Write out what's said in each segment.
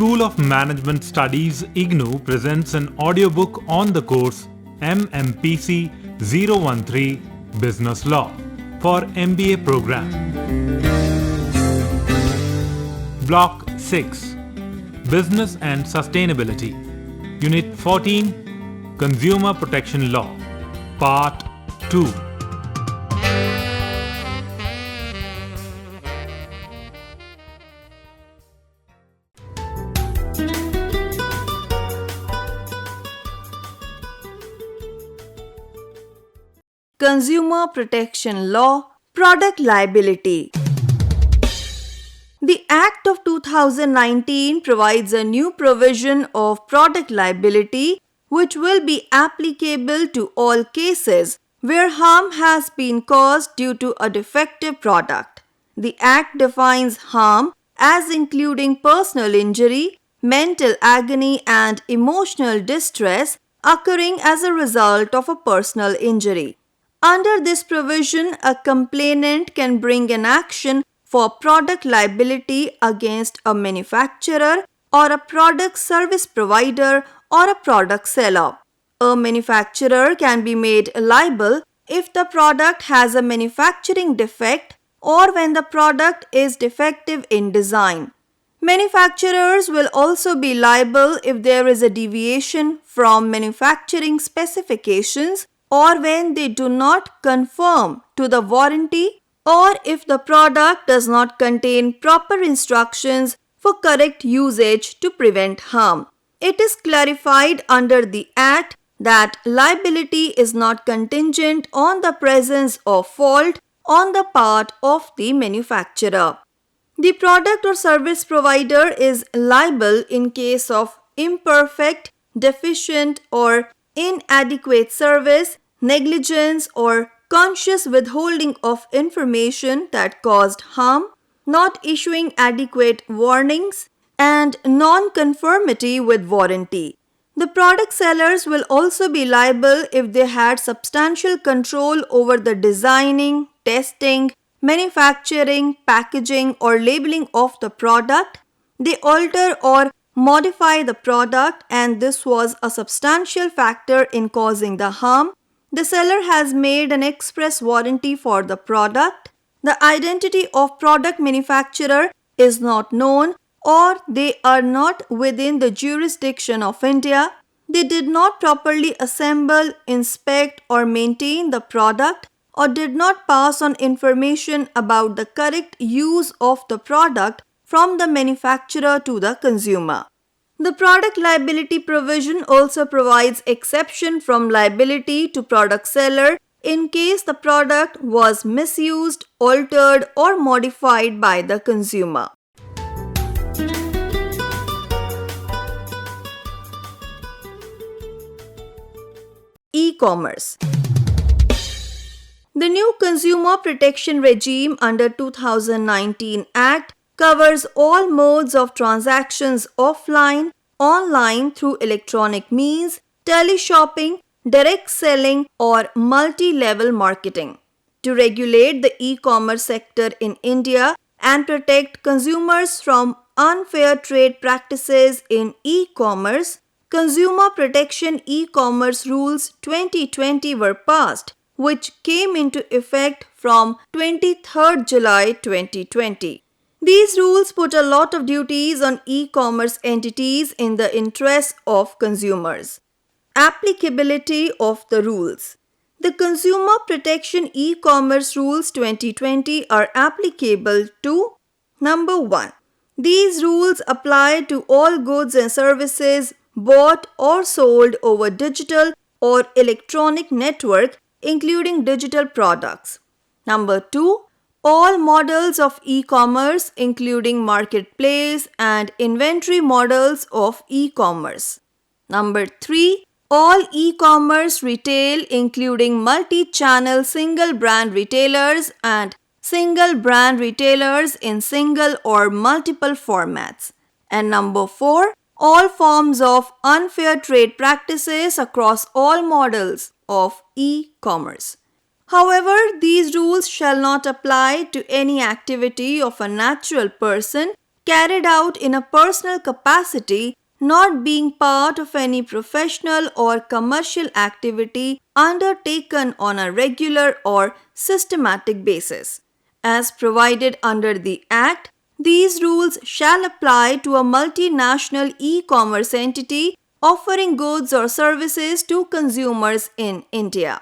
School of Management Studies IGNOU presents an audiobook on the course MMPC-013 Business Law for MBA program. Block 6 Business and Sustainability, Unit 14 Consumer Protection Law, Part 2. Consumer Protection Law, Product Liability. The Act of 2019 provides a new provision of product liability which will be applicable to all cases where harm has been caused due to a defective product. The Act defines harm as including personal injury, mental agony, and emotional distress occurring as a result of a personal injury. Under this provision, a complainant can bring an action for product liability against a manufacturer or a product service provider or a product seller. A manufacturer can be made liable if the product has a manufacturing defect or when the product is defective in design. Manufacturers will also be liable if there is a deviation from manufacturing specifications or when they do not conform to the warranty, or if the product does not contain proper instructions for correct usage to prevent harm. It is clarified under the Act that liability is not contingent on the presence of fault on the part of the manufacturer. The product or service provider is liable in case of imperfect, deficient, or inadequate service, negligence, or conscious withholding of information that caused harm, not issuing adequate warnings, and non-conformity with warranty. The product sellers will also be liable if they had substantial control over the designing, testing, manufacturing, packaging, or labeling of the product. They alter or modify the product, and this was a substantial factor in causing the harm. The seller has made an express warranty for the product. The identity of product manufacturer is not known, or they are not within the jurisdiction of India. They did not properly assemble, inspect, or maintain the product, or did not pass on information about the correct use of the product from the manufacturer to the consumer. The product liability provision also provides exception from liability to product seller in case the product was misused, altered, or modified by the consumer. E-commerce. The new consumer protection regime under 2019 Act covers all modes of transactions offline, online through electronic means, teleshopping, direct selling, or multi-level marketing. To regulate the e-commerce sector in India and protect consumers from unfair trade practices in e-commerce, Consumer Protection E-commerce Rules 2020 were passed, which came into effect from 23rd July 2020. These rules put a lot of duties on e-commerce entities in the interest of consumers. Applicability of the rules. The Consumer Protection E-commerce Rules 2020 are applicable to: Number 1. These rules apply to all goods and services bought or sold over digital or electronic network, including digital products. Number 2. All models of e-commerce, including marketplace and inventory models of e-commerce. Number 3. All e-commerce retail, including multi-channel single-brand retailers and single-brand retailers in single or multiple formats. And number 4. All forms of unfair trade practices across all models of e-commerce. However, these rules shall not apply to any activity of a natural person carried out in a personal capacity, not being part of any professional or commercial activity undertaken on a regular or systematic basis. As provided under the Act, these rules shall apply to a multinational e-commerce entity offering goods or services to consumers in India.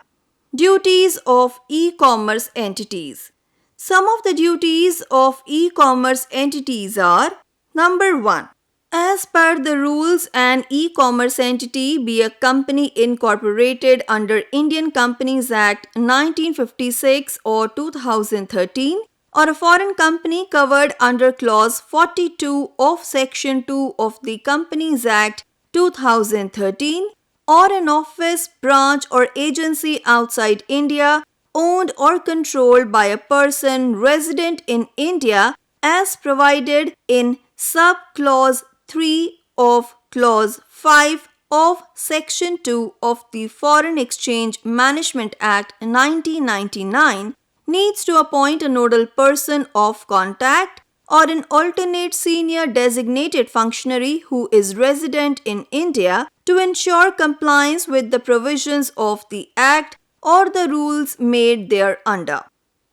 Duties of e-commerce entities. Some of the duties of e-commerce entities are: number 1. As per the rules, an e-commerce entity be a company incorporated under Indian Companies Act 1956 or 2013, or a foreign company covered under Clause 42 of Section 2 of the Companies Act 2013, or an office, branch or agency outside India owned or controlled by a person resident in India as provided in sub-clause 3 of Clause 5 of Section 2 of the Foreign Exchange Management Act 1999, needs to appoint a nodal person of contact or an alternate senior designated functionary who is resident in India to ensure compliance with the provisions of the Act or the rules made thereunder.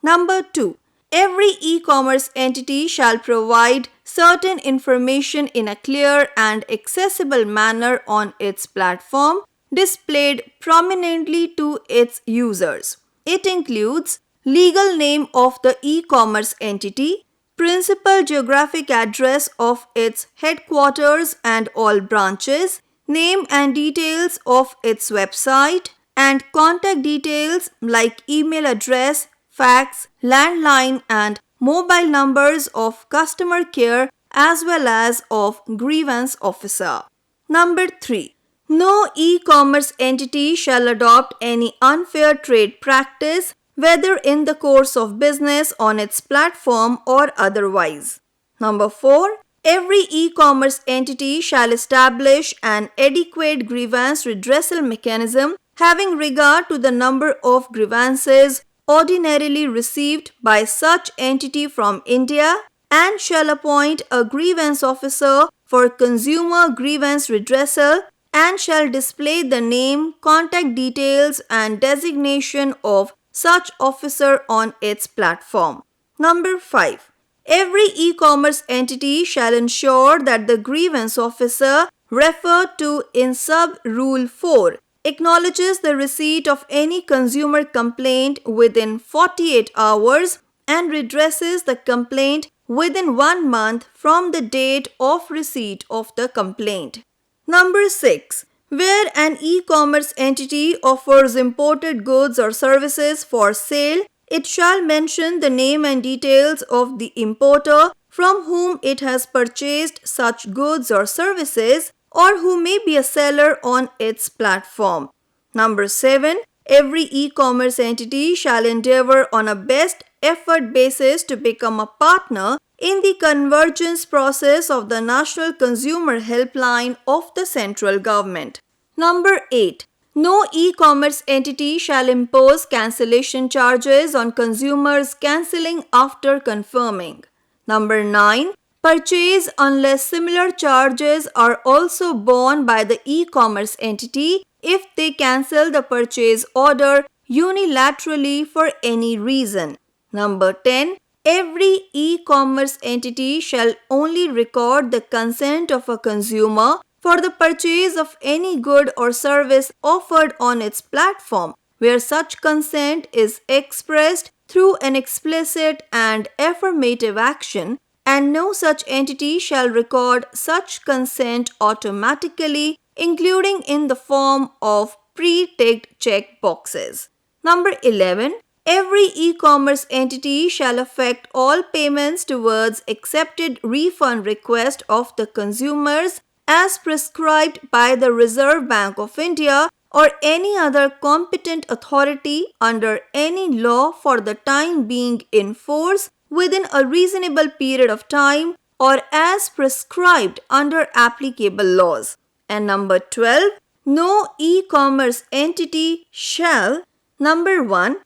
Number 2. Every e-commerce entity shall provide certain information in a clear and accessible manner on its platform, displayed prominently to its users. It includes legal name of the e-commerce entity, principal geographic address of its headquarters and all branches, name and details of its website, and contact details like email address, fax, landline, and mobile numbers of customer care as well as of grievance officer. Number 3. No e-commerce entity shall adopt any unfair trade practice, whether in the course of business on its platform or otherwise. Number 4. Every e-commerce entity shall establish an adequate grievance redressal mechanism having regard to the number of grievances ordinarily received by such entity from India, and shall appoint a grievance officer for consumer grievance redressal, and shall display the name, contact details and designation of such officer on its platform. Number 5. Every e-commerce entity shall ensure that the grievance officer referred to in sub-rule 4 acknowledges the receipt of any consumer complaint within 48 hours and redresses the complaint within 1 month from the date of receipt of the complaint. Number 6. Where an e-commerce entity offers imported goods or services for sale, it shall mention the name and details of the importer from whom it has purchased such goods or services, or who may be a seller on its platform. Number 7. Every e-commerce entity shall endeavor on a best effort basis to become a partner in the convergence process of the National Consumer Helpline of the central government. Number 8. No e-commerce entity shall impose cancellation charges on consumers cancelling after confirming. Number 9. Purchase unless similar charges are also borne by the e-commerce entity if they cancel the purchase order unilaterally for any reason. Number 10. Every e-commerce entity shall only record the consent of a consumer for the purchase of any good or service offered on its platform, where such consent is expressed through an explicit and affirmative action, and no such entity shall record such consent automatically, including in the form of pre-ticked check boxes. Number 11. Every e-commerce entity shall effect all payments towards accepted refund request of the consumers as prescribed by the Reserve Bank of India or any other competent authority under any law for the time being in force within a reasonable period of time or as prescribed under applicable laws. And number 12, no e-commerce entity shall: number 1,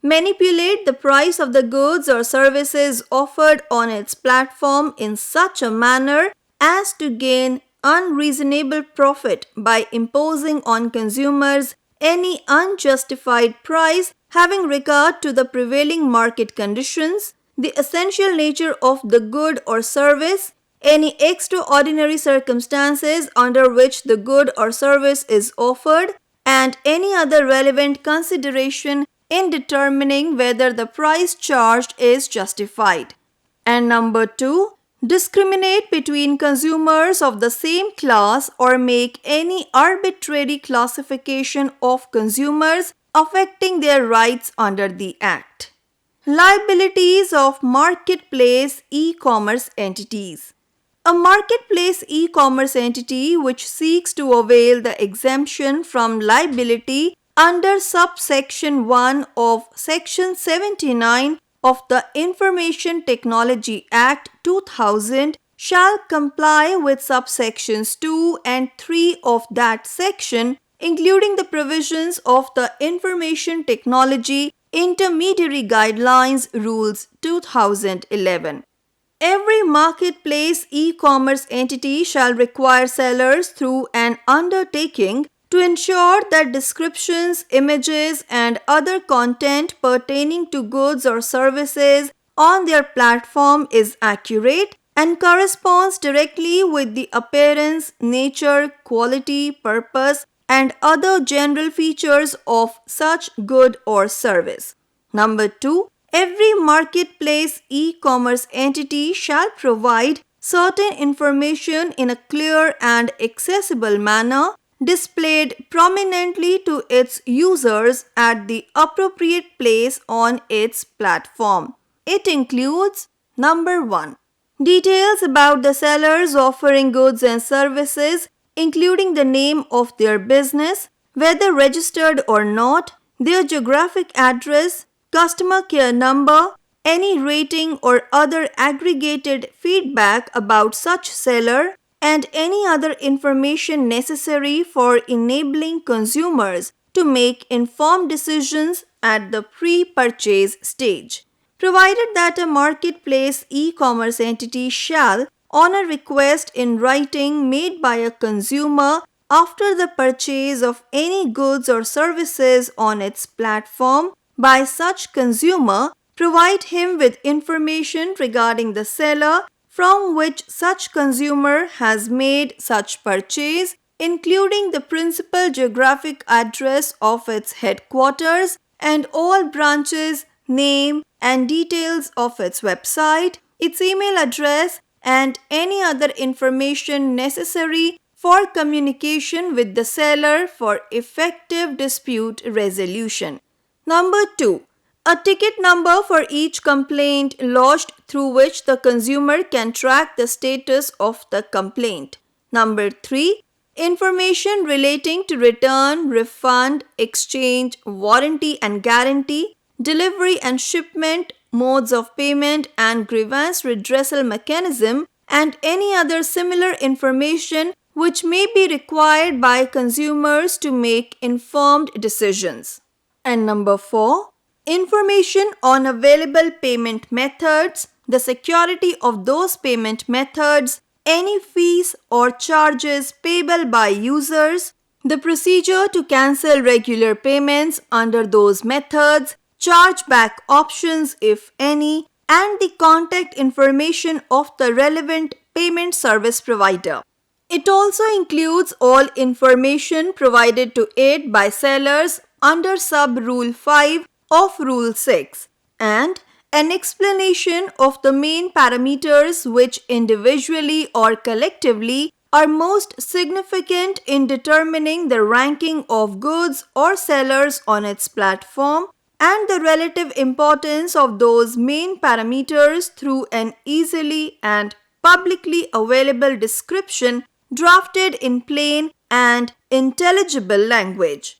manipulate the price of the goods or services offered on its platform in such a manner as to gain unreasonable profit by imposing on consumers any unjustified price having regard to the prevailing market conditions, the essential nature of the good or service, any extraordinary circumstances under which the good or service is offered, and any other relevant consideration in determining whether the price charged is justified. And number 2, discriminate between consumers of the same class or make any arbitrary classification of consumers affecting their rights under the Act. Liabilities of marketplace e-commerce entities. A marketplace e-commerce entity which seeks to avail the exemption from liability under subsection 1 of Section 79 of the Information Technology Act 2000 shall comply with subsections 2 and 3 of that section, including the provisions of the Information Technology Intermediary Guidelines Rules 2011. Every marketplace e-commerce entity shall require sellers through an undertaking to ensure that descriptions, images, and other content pertaining to goods or services on their platform is accurate and corresponds directly with the appearance, nature, quality, purpose, and other general features of such good or service. Number 2, every marketplace e-commerce entity shall provide certain information in a clear and accessible manner, displayed prominently to its users at the appropriate place on its platform. It includes number 1, details about the sellers offering goods and services, including the name of their business, whether registered or not, their geographic address, customer care number, any rating or other aggregated feedback about such seller, and any other information necessary for enabling consumers to make informed decisions at the pre-purchase stage. Provided that a marketplace e-commerce entity shall, on a request in writing made by a consumer after the purchase of any goods or services on its platform by such consumer, provide him with information regarding the seller from which such consumer has made such purchase, including the principal geographic address of its headquarters and all branches, name, and details of its website, its email address, and any other information necessary for communication with the seller for effective dispute resolution. Number 2, a ticket number for each complaint lodged through which the consumer can track the status of the complaint. Number 3, information relating to return, refund, exchange, warranty and guarantee, delivery and shipment, modes of payment and grievance redressal mechanism, and any other similar information which may be required by consumers to make informed decisions. And number 4, information on available payment methods, the security of those payment methods, any fees or charges payable by users, the procedure to cancel regular payments under those methods, chargeback options if any, and the contact information of the relevant payment service provider. It also includes all information provided to it by sellers under sub-Rule 5 of Rule 6 and an explanation of the main parameters which individually or collectively are most significant in determining the ranking of goods or sellers on its platform and the relative importance of those main parameters through an easily and publicly available description drafted in plain and intelligible language.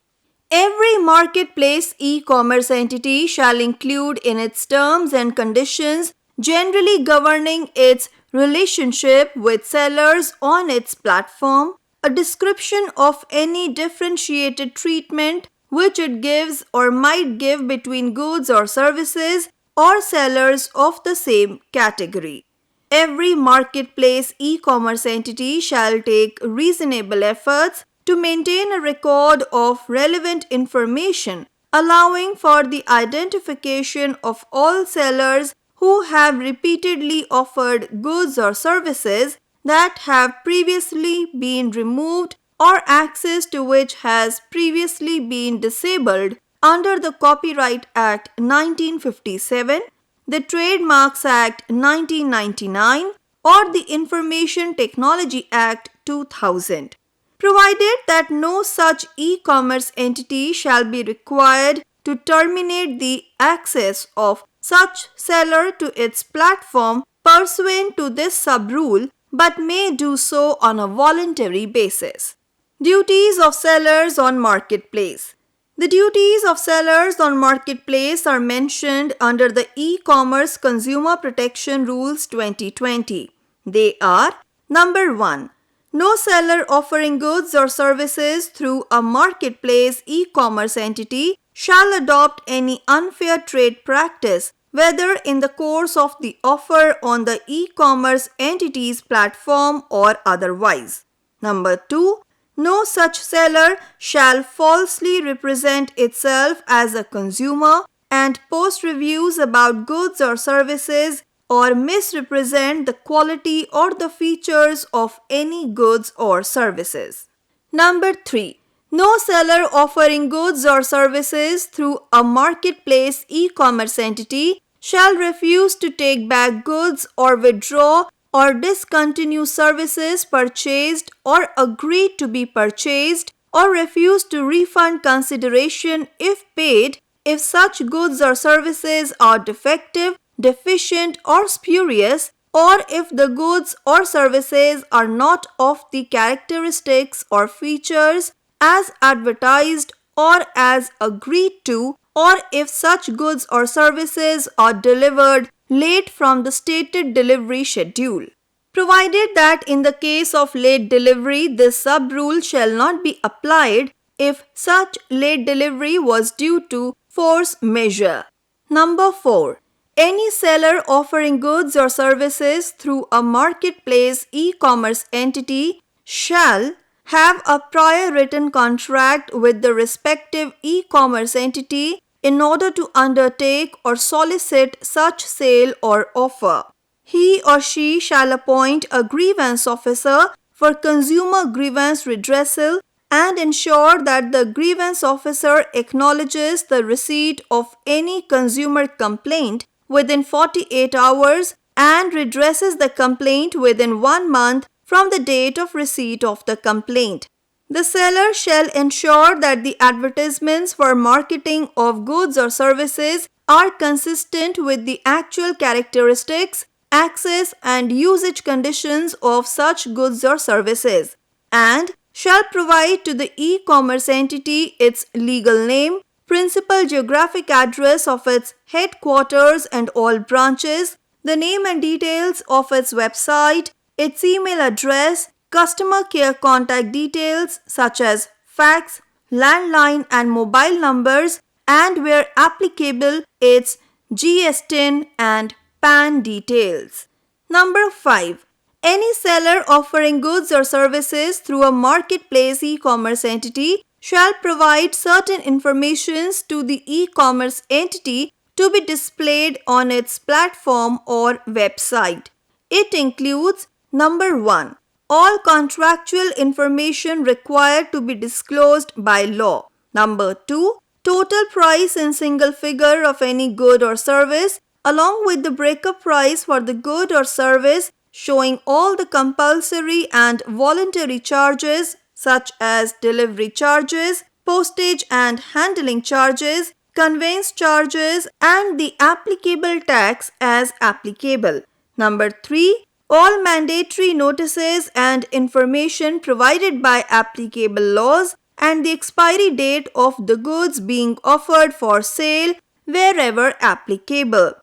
Every marketplace e-commerce entity shall include in its terms and conditions generally governing its relationship with sellers on its platform a description of any differentiated treatment which it gives or might give between goods or services or sellers of the same category. Every marketplace e-commerce entity shall take reasonable efforts to maintain a record of relevant information, allowing for the identification of all sellers who have repeatedly offered goods or services that have previously been removed or access to which has previously been disabled under the Copyright Act 1957, the Trademarks Act 1999, or the Information Technology Act 2000. Provided that no such e-commerce entity shall be required to terminate the access of such seller to its platform pursuant to this sub-rule, but may do so on a voluntary basis. Duties of sellers on marketplace. The duties of sellers on marketplace are mentioned under the E-commerce Consumer Protection Rules 2020. They are: Number 1. No seller offering goods or services through a marketplace e-commerce entity shall adopt any unfair trade practice, whether in the course of the offer on the e-commerce entity's platform or otherwise. Number 2. No such seller shall falsely represent itself as a consumer and post reviews about goods or services or misrepresent the quality or the features of any goods or services. Number 3. No seller offering goods or services through a marketplace e-commerce entity shall refuse to take back goods or withdraw or discontinue services purchased or agreed to be purchased, or refuse to refund consideration if paid if such goods or services are defective, deficient, or spurious, or if the goods or services are not of the characteristics or features as advertised or as agreed to, or if such goods or services are delivered late from the stated delivery schedule. Provided that in the case of late delivery, this sub-rule shall not be applied if such late delivery was due to force majeure. Number 4. Any seller offering goods or services through a marketplace e-commerce entity shall have a prior written contract with the respective e-commerce entity in order to undertake or solicit such sale or offer. He or she shall appoint a grievance officer for consumer grievance redressal and ensure that the grievance officer acknowledges the receipt of any consumer complaint within 48 hours and redresses the complaint within 1 month from the date of receipt of the complaint. The seller shall ensure that the advertisements for marketing of goods or services are consistent with the actual characteristics, access, and usage conditions of such goods or services, and shall provide to the e-commerce entity its legal name, principal geographic address of its headquarters and all branches, the name and details of its website, its email address, customer care contact details such as fax, landline, and mobile numbers, and where applicable, its GSTIN and PAN details. Number 5. Any seller offering goods or services through a marketplace e-commerce entity shall provide certain informations to the e-commerce entity to be displayed on its platform or website. It includes: Number 1. All contractual information required to be disclosed by law. Number 2. Total price in single figure of any good or service, along with the breakup price for the good or service, showing all the compulsory and voluntary charges such as delivery charges, postage and handling charges, conveyance charges, and the applicable tax as applicable. Number 3. All mandatory notices and information provided by applicable laws and the expiry date of the goods being offered for sale wherever applicable.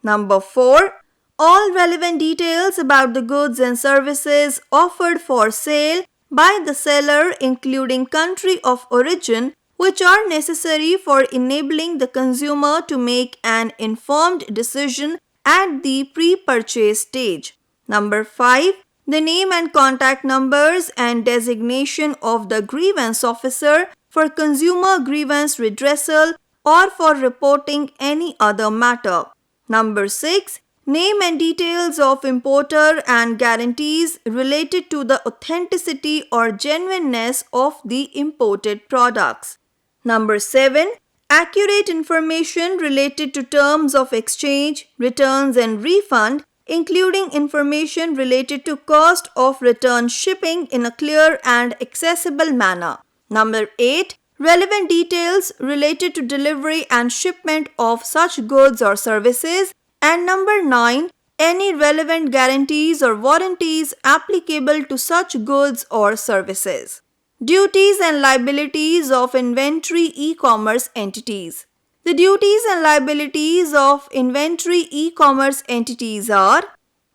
Number 4. All relevant details about the goods and services offered for sale by the seller, including country of origin, which are necessary for enabling the consumer to make an informed decision at the pre-purchase stage. Number 5. The name and contact numbers and designation of the grievance officer for consumer grievance redressal or for reporting any other matter. Number 6. Name and details of importer and guarantees related to the authenticity or genuineness of the imported products. Number 7. Accurate information related to terms of exchange, returns and refund, including information related to cost of return shipping in a clear and accessible manner. Number 8. Relevant details related to delivery and shipment of such goods or services. And number 9. Any relevant guarantees or warranties applicable to such goods or services. Duties and liabilities of inventory e-commerce entities. The duties and liabilities of inventory e-commerce entities are: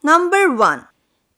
Number 1.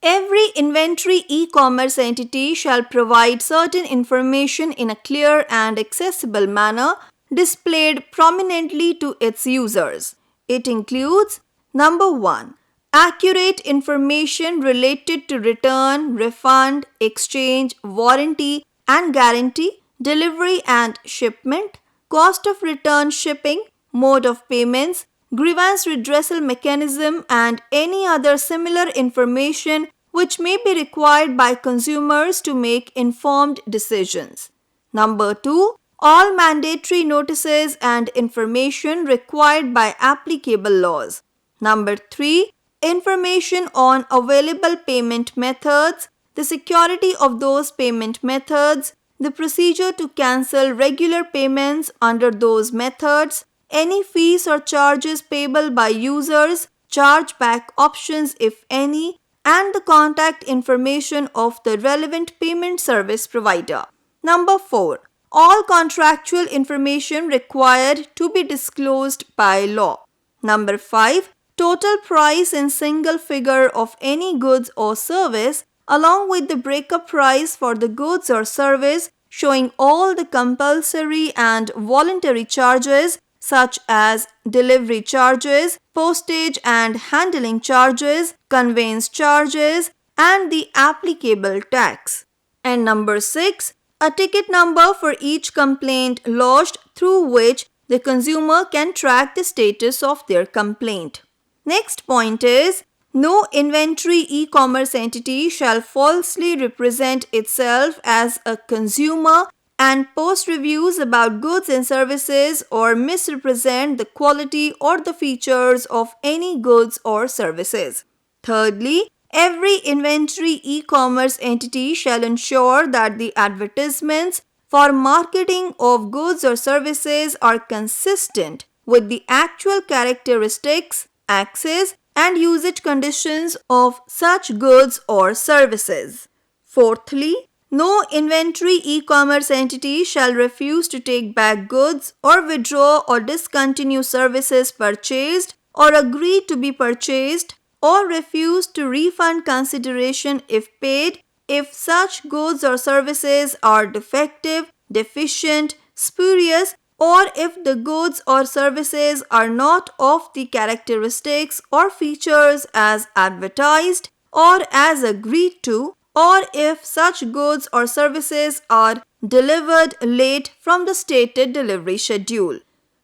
Every inventory e-commerce entity shall provide certain information in a clear and accessible manner displayed prominently to its users. It includes: Number 1. Accurate information related to return, refund, exchange, warranty and guarantee, delivery and shipment, cost of return shipping, mode of payments, grievance redressal mechanism and any other similar information which may be required by consumers to make informed decisions. Number 2. All mandatory notices and information required by applicable laws. Number 3. Information on available payment methods, the security of those payment methods, the procedure to cancel regular payments under those methods, any fees or charges payable by users, chargeback options if any, and the contact information of the relevant payment service provider. Number 4. All contractual information required to be disclosed by law. Number 5. Total price in single figure of any goods or service along with the breakup price for the goods or service showing all the compulsory and voluntary charges such as delivery charges, postage and handling charges, conveyance charges, and the applicable tax. And number 6. A ticket number for each complaint lodged through which the consumer can track the status of their complaint. Next point is: no inventory e-commerce entity shall falsely represent itself as a consumer and post reviews about goods and services or misrepresent the quality or the features of any goods or services. Thirdly, every inventory e-commerce entity shall ensure that the advertisements for marketing of goods or services are consistent with the actual characteristics, access, and usage conditions of such goods or services. Fourthly, no inventory e-commerce entity shall refuse to take back goods or withdraw or discontinue services purchased or agree to be purchased or refuse to refund consideration if paid if such goods or services are defective, deficient, spurious, or if the goods or services are not of the characteristics or features as advertised or as agreed to, or if such goods or services are delivered late from the stated delivery schedule.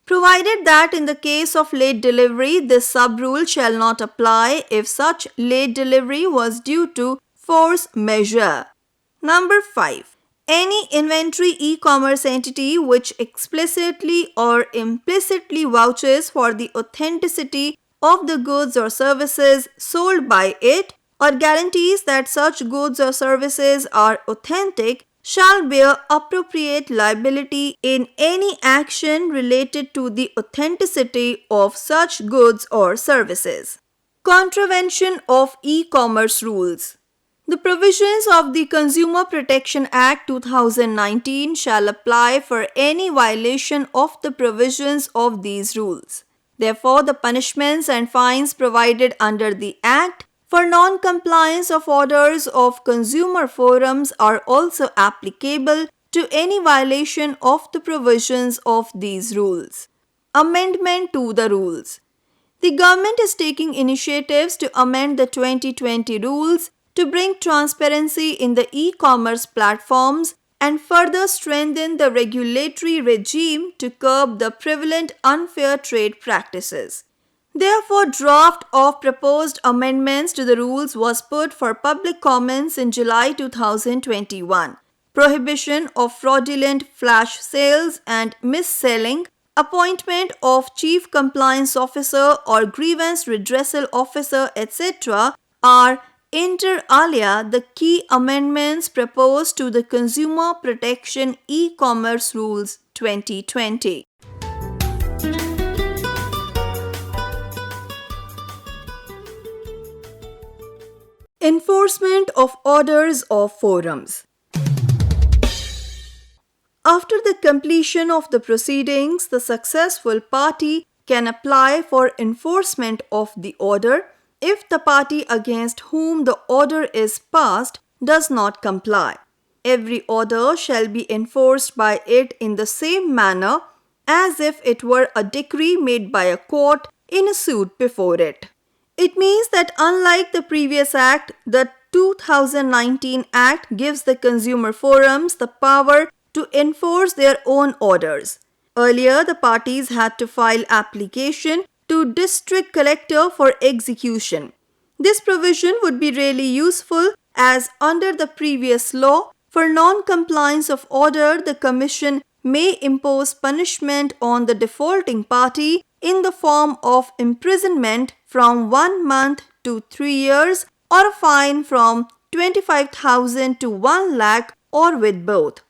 Provided that in the case of late delivery, this sub-rule shall not apply if such late delivery was due to force majeure. Number 5. Any inventory e-commerce entity which explicitly or implicitly vouches for the authenticity of the goods or services sold by it or guarantees that such goods or services are authentic shall bear appropriate liability in any action related to the authenticity of such goods or services. Contravention of e-commerce rules. The provisions of the Consumer Protection Act 2019 shall apply for any violation of the provisions of these rules. Therefore, the punishments and fines provided under the Act for non-compliance of orders of consumer forums are also applicable to any violation of the provisions of these rules. Amendment to the rules. The government is taking initiatives to amend the 2020 rules to bring transparency in the e-commerce platforms and further strengthen the regulatory regime to curb the prevalent unfair trade practices. Therefore, draft of proposed amendments to the rules was put for public comments in July 2021. Prohibition of fraudulent flash sales and mis-selling, appointment of chief compliance officer or grievance redressal officer, etc. are inter alia the key amendments proposed to the Consumer Protection E-Commerce Rules 2020. Enforcement of orders of forums. After the completion of the proceedings, the successful party can apply for enforcement of the order if the party against whom the order is passed does not comply. Every order shall be enforced by it in the same manner as if it were a decree made by a court in a suit before it. It means that unlike the previous act, the 2019 Act gives the consumer forums the power to enforce their own orders. Earlier, the parties had to file application to district collector for execution. This provision would be really useful as under the previous law, for non-compliance of order, the Commission may impose punishment on the defaulting party in the form of imprisonment from 1 month to 3 years or a fine from 25,000 to 1 lakh or with both.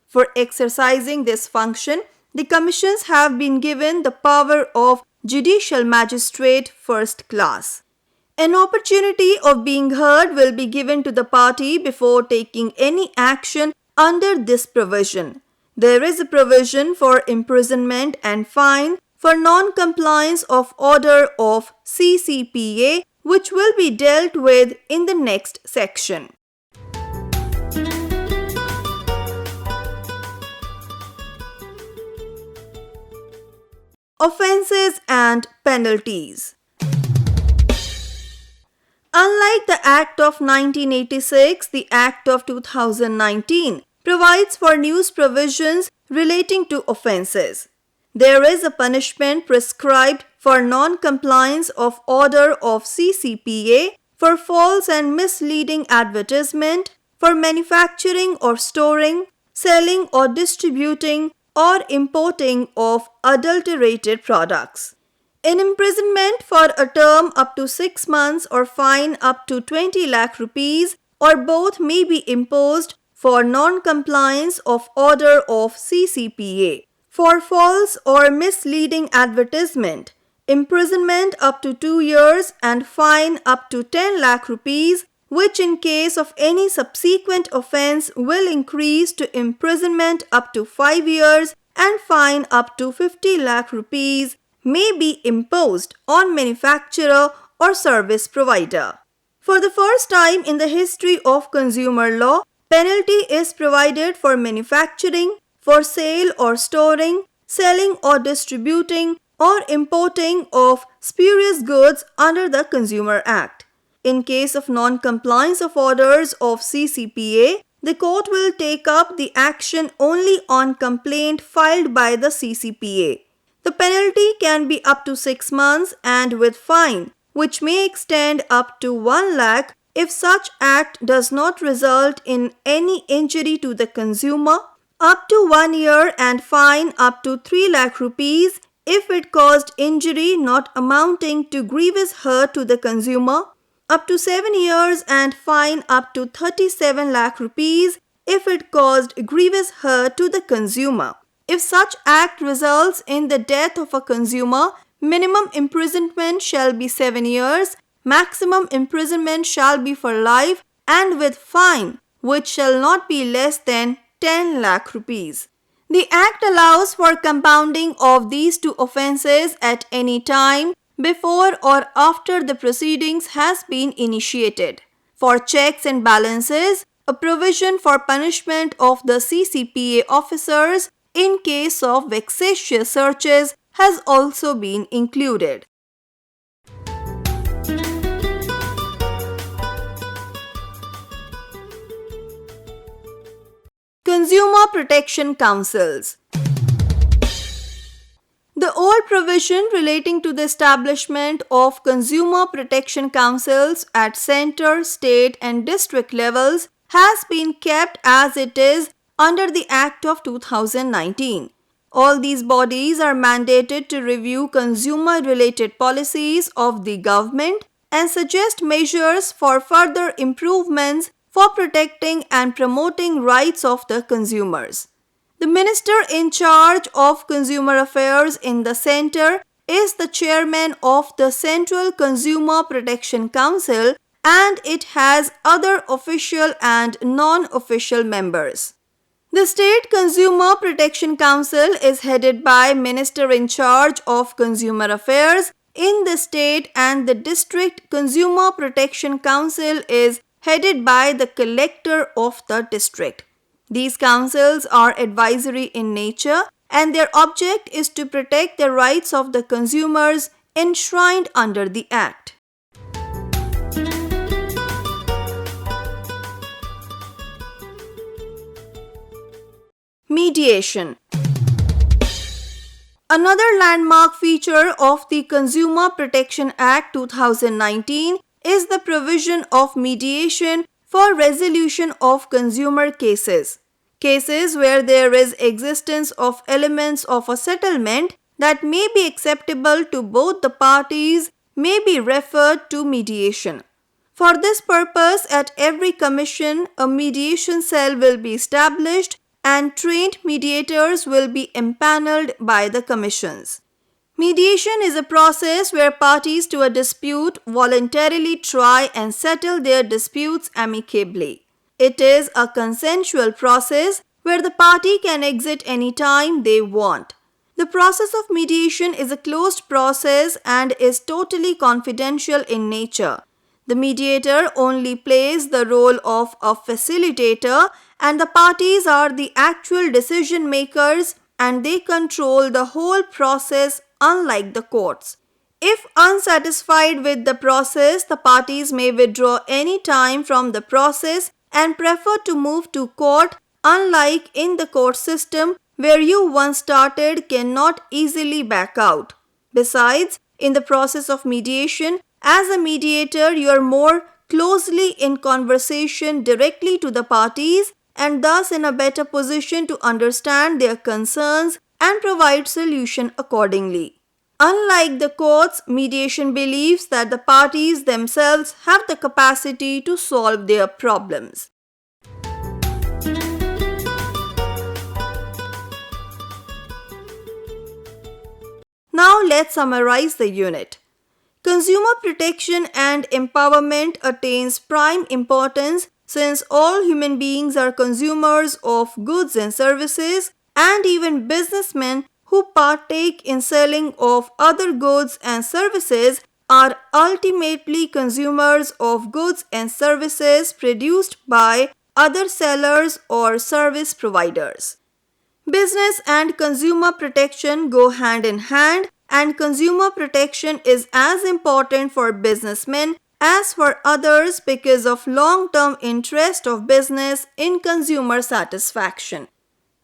For exercising this function, the commissions have been given the power of judicial magistrate first class. An opportunity of being heard will be given to the party before taking any action under this provision. There is a provision for imprisonment and fine for non-compliance of order of CCPA, which will be dealt with in the next section. Offences and penalties. Unlike the Act of 1986, the Act of 2019 provides for new provisions relating to offences. There is a punishment prescribed for non-compliance of order of CCPA, for false and misleading advertisement, for manufacturing or storing, selling or distributing or importing of adulterated products. An imprisonment for a term up to 6 months or fine up to 20 lakh rupees or both may be imposed for non-compliance of order of CCPA. For false or misleading advertisement, imprisonment up to 2 years and fine up to 10 lakh rupees, which in case of any subsequent offence will increase to imprisonment up to 5 years and fine up to 50 lakh rupees, may be imposed on manufacturer or service provider. For the first time in the history of consumer law, penalty is provided for manufacturing, for sale or storing, selling or distributing, or importing of spurious goods under the Consumer Act. In case of non-compliance of orders of CCPA, the court will take up the action only on complaint filed by the CCPA. The penalty can be up to 6 months and with fine, which may extend up to 1 lakh if such act does not result in any injury to the consumer, up to 1 year and fine up to 3 lakh rupees if it caused injury not amounting to grievous hurt to the consumer, up to 7 years and fine up to 37 lakh rupees if it caused grievous hurt to the consumer. If such act results in the death of a consumer, minimum imprisonment shall be 7 years, maximum imprisonment shall be for life and with fine, which shall not be less than 10 lakh rupees. The Act allows for compounding of these two offences at any time before or after the proceedings has been initiated. For checks and balances, A provision for punishment of the CCPA officers in case of vexatious searches has also been included. Consumer Protection Councils. The old provision relating to the establishment of consumer protection councils at center, state, and district levels has been kept as it is under the Act of 2019. All these bodies are mandated to review consumer-related policies of the government and suggest measures for further improvements for protecting and promoting rights of the consumers. The Minister in charge of Consumer Affairs in the Centre is the chairman of the Central Consumer Protection Council, and it has other official and non-official members. The State Consumer Protection Council is headed by Minister in charge of Consumer Affairs in the state, and the District Consumer Protection Council is headed by the collector of the district. These councils are advisory in nature, and their object is to protect the rights of the consumers enshrined under the Act. Mediation. Another landmark feature of the Consumer Protection Act 2019 is the provision of mediation for resolution of consumer cases. Cases where there is existence of elements of a settlement that may be acceptable to both the parties may be referred to mediation. For this purpose, at every commission, a mediation cell will be established and trained mediators will be empaneled by the commissions. Mediation is a process where parties to a dispute voluntarily try and settle their disputes amicably. It is a consensual process where the party can exit any time they want. The process of mediation is a closed process and is totally confidential in nature. The mediator only plays the role of a facilitator, and the parties are the actual decision makers and they control the whole process, unlike the courts. If unsatisfied with the process, the parties may withdraw any time from the process and prefer to move to court, unlike in the court system where you once started cannot easily back out. Besides, in the process of mediation, as a mediator, you are more closely in conversation directly to the parties and thus in a better position to understand their concerns and provide solution accordingly. Unlike the courts, mediation believes that the parties themselves have the capacity to solve their problems. Now let's summarize the unit. Consumer protection and empowerment attains prime importance since all human beings are consumers of goods and services, and even businessmen who partake in selling of other goods and services are ultimately consumers of goods and services produced by other sellers or service providers. Business and consumer protection go hand in hand, and consumer protection is as important for businessmen as for others because of long-term interest of business in consumer satisfaction.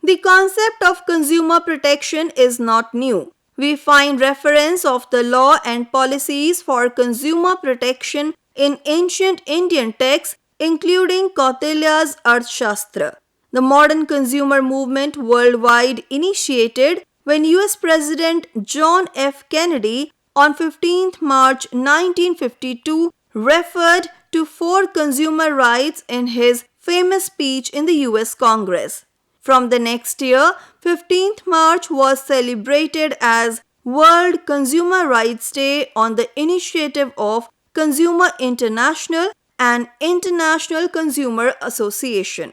The concept of consumer protection is not new. We find reference of the law and policies for consumer protection in ancient Indian texts, including Kautilya's Arthashastra. The modern consumer movement worldwide initiated when US President John F. Kennedy on 15th March 1952 referred to 4 consumer rights in his famous speech in the US Congress. From the next year, 15th March was celebrated as World Consumer Rights Day on the initiative of Consumer International and International Consumer Association.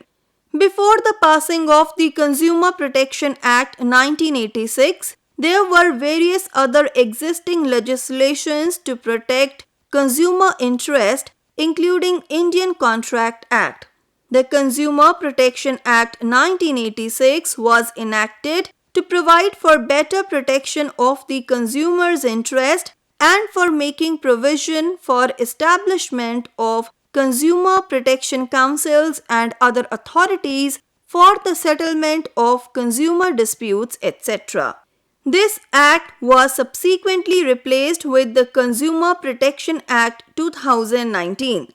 Before the passing of the Consumer Protection Act 1986, there were various other existing legislations to protect consumer interest, including Indian Contract Act. The Consumer Protection Act 1986 was enacted to provide for better protection of the consumer's interest and for making provision for establishment of consumer protection councils and other authorities for the settlement of consumer disputes, etc. This act was subsequently replaced with the Consumer Protection Act 2019.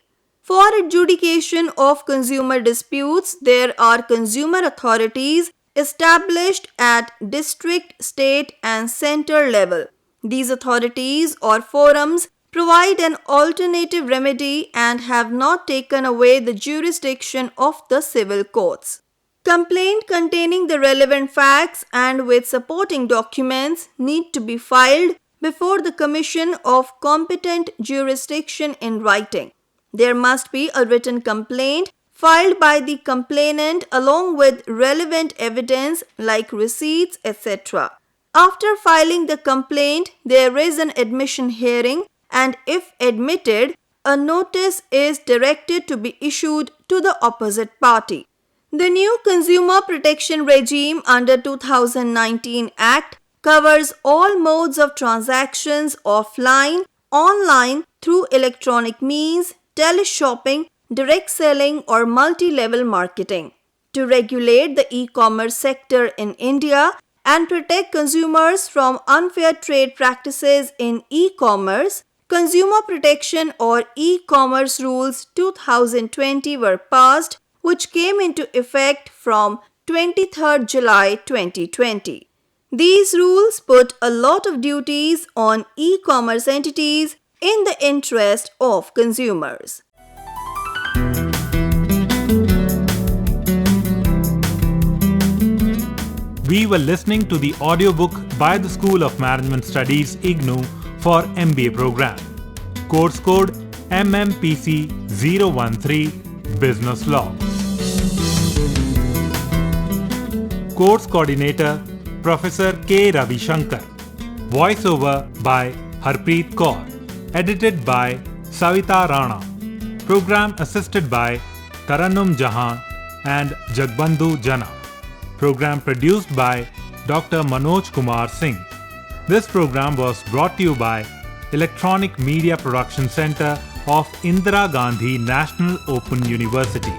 For adjudication of consumer disputes, there are consumer authorities established at district, state, and center level. These authorities or forums provide an alternative remedy and have not taken away the jurisdiction of the civil courts. Complaint containing the relevant facts and with supporting documents need to be filed before the Commission of competent jurisdiction in writing. There must be a written complaint filed by the complainant along with relevant evidence like receipts, etc. After filing the complaint, there is an admission hearing, and if admitted, a notice is directed to be issued to the opposite party. The new consumer protection regime under 2019 Act covers all modes of transactions offline, online, through electronic means, teleshopping, direct selling or multi-level marketing. To regulate the e-commerce sector in India and protect consumers from unfair trade practices in e-commerce, Consumer Protection or E-commerce Rules 2020 were passed, which came into effect from 23rd July 2020. These rules put a lot of duties on e-commerce entities in the interest of consumers. We were listening to the audiobook by the School of Management Studies IGNOU for MBA program. Course code MMPC-013 Business Law. Course Coordinator Professor K. Ravi Shankar. Voiceover by Harpreet Kaur. Edited by Savita Rana. Program assisted by Tarannum Jahan and Jagbandhu Jana. Program produced by Dr. Manoj Kumar Singh. This program was brought to you by Electronic Media Production Center of Indira Gandhi National Open University.